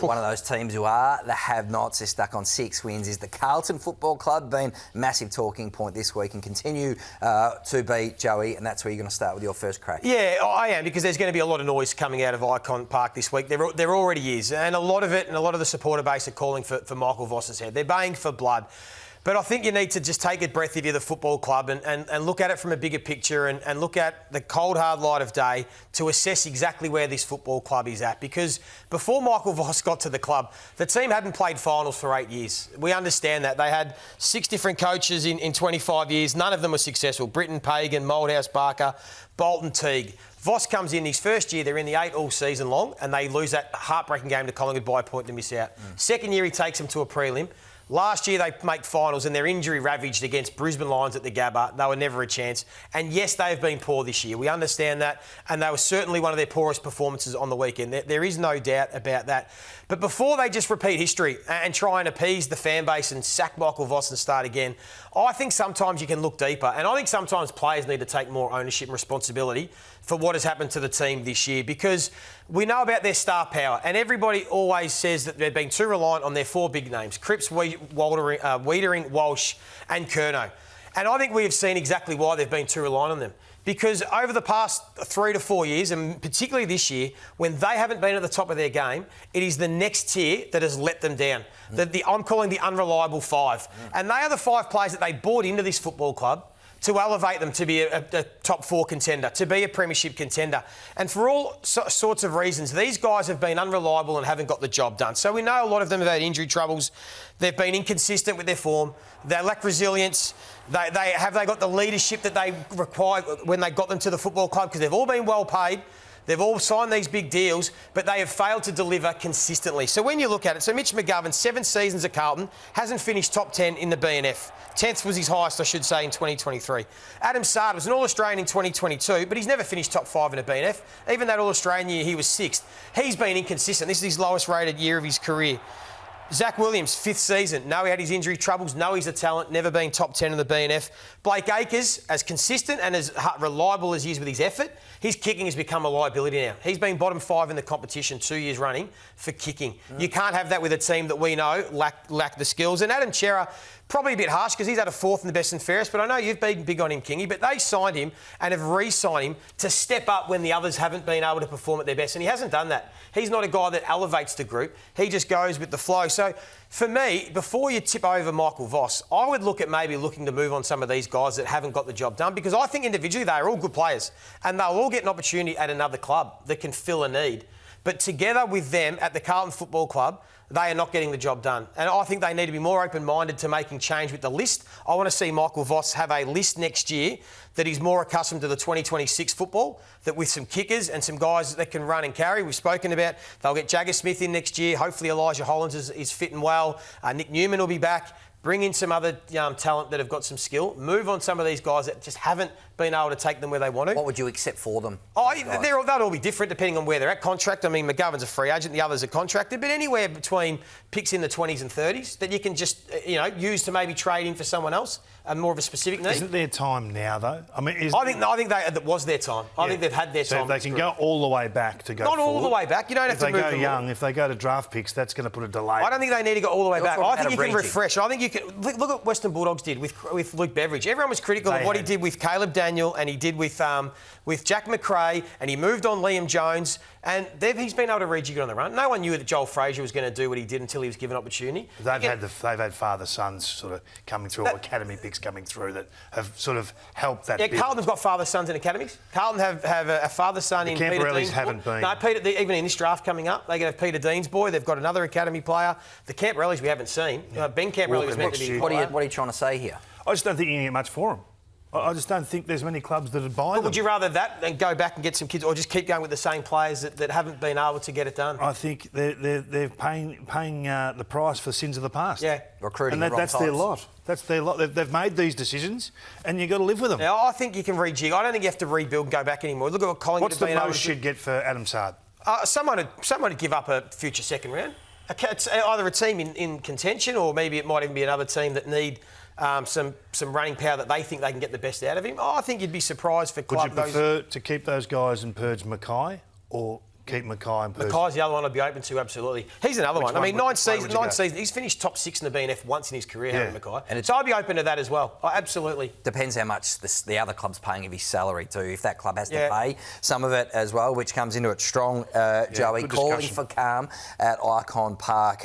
One of those teams who are the have-nots, they're stuck on 6 wins, is the Carlton Football Club. Been a massive talking point this week and continue to be, Joey, and that's where you're going to start with your first crack. Yeah, I am, because there's going to be a lot of noise coming out of Icon Park this week. There already is, and a lot of it, and a lot of the supporter base are calling for Michael Voss's head. They're baying for blood. But I think you need to just take a breath if you're the football club and look at it from a bigger picture and look at the cold, hard light of day to assess exactly where this football club is at. Because before Michael Voss got to the club, the team hadn't played finals for 8 years. We understand that. They had 6 different coaches in 25 years. None of them were successful. Britton, Pagan, Moldhouse, Barker, Bolton, Teague. Voss comes in his first year, they're in the 8 all season long, and they lose that heartbreaking game to Collingwood by a point to miss out. Second year, he takes them to a prelim. Last year, they make finals and they're injury ravaged against Brisbane Lions at the Gabba. They were never a chance. And yes, they've been poor this year. We understand that. And they were certainly one of their poorest performances on the weekend. There is no doubt about that. But before they just repeat history and try and appease the fan base and sack Michael Voss and start again, I think sometimes you can look deeper. And I think sometimes players need to take more ownership and responsibility for what has happened to the team this year, because we know about their star power, and everybody always says that they've been too reliant on their 4 big names: Cripps, Wiedering, Walsh and Curnow. And I think we have seen exactly why they've been too reliant on them. Because over the past 3 to 4 years, and particularly this year, when they haven't been at the top of their game, it is the next tier that has let them down. I'm calling the unreliable 5. And they are the 5 players that they brought into this football club to elevate them to be a top 4 contender, to be a premiership contender. And for all sorts of reasons, these guys have been unreliable and haven't got the job done. So we know a lot of them have had injury troubles. They've been inconsistent with their form. They lack resilience. Have they got the leadership that they required when they got them to the football club? Because they've all been well paid. They've all signed these big deals, but they have failed to deliver consistently. So when you look at it, so Mitch McGovern, 7 seasons at Carlton, hasn't finished top 10 in the BNF. 10th was his highest, I should say, in 2023. Adam Sard was an All-Australian in 2022, but he's never finished top 5 in a BNF. Even that All-Australian year, he was 6th. He's been inconsistent. This is his lowest rated year of his career. Zach Williams, 5th season. No, he had his injury troubles. No, he's a talent. Never been top 10 in the BNF. Blake Acres, as consistent and as reliable as he is with his effort, his kicking has become a liability now. He's been bottom 5 in the competition 2 years running for kicking. You can't have that with a team that we know lack the skills. And Adam Chera, probably a bit harsh because he's had a 4th in the best and fairest, but I know you've been big on him, Kingy, but they signed him and have re-signed him to step up when the others haven't been able to perform at their best, and he hasn't done that. He's not a guy that elevates the group. He just goes with the flow. So for me, before you tip over Michael Voss, I would look at maybe looking to move on some of these guys that haven't got the job done, because I think individually they are all good players and they'll all get an opportunity at another club that can fill a need. But together with them at the Carlton Football Club, they are not getting the job done. And I think they need to be more open-minded to making change with the list. I want to see Michael Voss have a list next year that is more accustomed to the 2026 football, that with some kickers and some guys that can run and carry. We've spoken about they'll get Jagger Smith in next year. Hopefully Elijah Hollins is fitting well. Nick Newman will be back. Bring in some other talent that have got some skill. Move on some of these guys that just haven't been able to take them where they want to. What would you accept for them? They'll all be different depending on where they're at. Contract, I mean, McGovern's a free agent, the others are contracted, but anywhere between picks in the 20s and 30s that you can just, use to maybe trade in for someone else, more of a specific need. Isn't there time now, though? I mean, I think that was their time. I think they've had their time. So if they can go all the way back to go Not forward. all the way back. You don't have to move them. If they go young, if they go to draft picks, that's going to put a delay. I don't think they need to go all the way back. I think you can Breaching. refresh. I think you can... Look at what Western Bulldogs did with Luke Beveridge. Everyone was critical of what he did with Caleb Daniel and he did with Jack McRae, and he moved on Liam Jones, and he's been able to rejig it on the run. No one knew that Joel Frazier was going to do what he did until he was given opportunity. They've had father-sons sort of coming through, or academy picks coming through that have sort of helped that. Yeah, bit. Carlton's got father-sons in academies. Carlton have a father-son in Peter Dean's haven't been. No, even in this draft coming up, they're going to have Peter Dean's boy. They've got another academy player. The Camporellis we haven't seen. Yeah. Ben Camporelli was meant to be. What are you trying to say here? I just don't think you can get much for him. I just don't think there's many clubs that would buy them. Would you rather that than go back and get some kids, or just keep going with the same players that haven't been able to get it done? I think they're paying the price for sins of the past. Yeah, recruiting. And that's their lot. That's their lot. They've made these decisions, and you've got to live with them. Now, I think you can rejig. I don't think you have to rebuild and go back anymore. Look at what Collingwood What's the most you'd get for Adam Sard? Someone would give up a future second round. It's either a team in contention, or maybe it might even be another team that need some running power that they think they can get the best out of him. I think you'd be surprised for clubs. Would you prefer to keep those guys and purge Mackay, or keep Mackay and Perth. Mackay's the other one I'd be open to, absolutely. He's another one. I mean, nine seasons. He's finished top 6 in the BNF once in his career, hasn't Mackay? And so I'd be open to that as well. Absolutely. Depends how much the other club's paying of his salary too. If that club has to pay some of it as well, which comes into it strong, Joey. Calling for calm at Icon Park.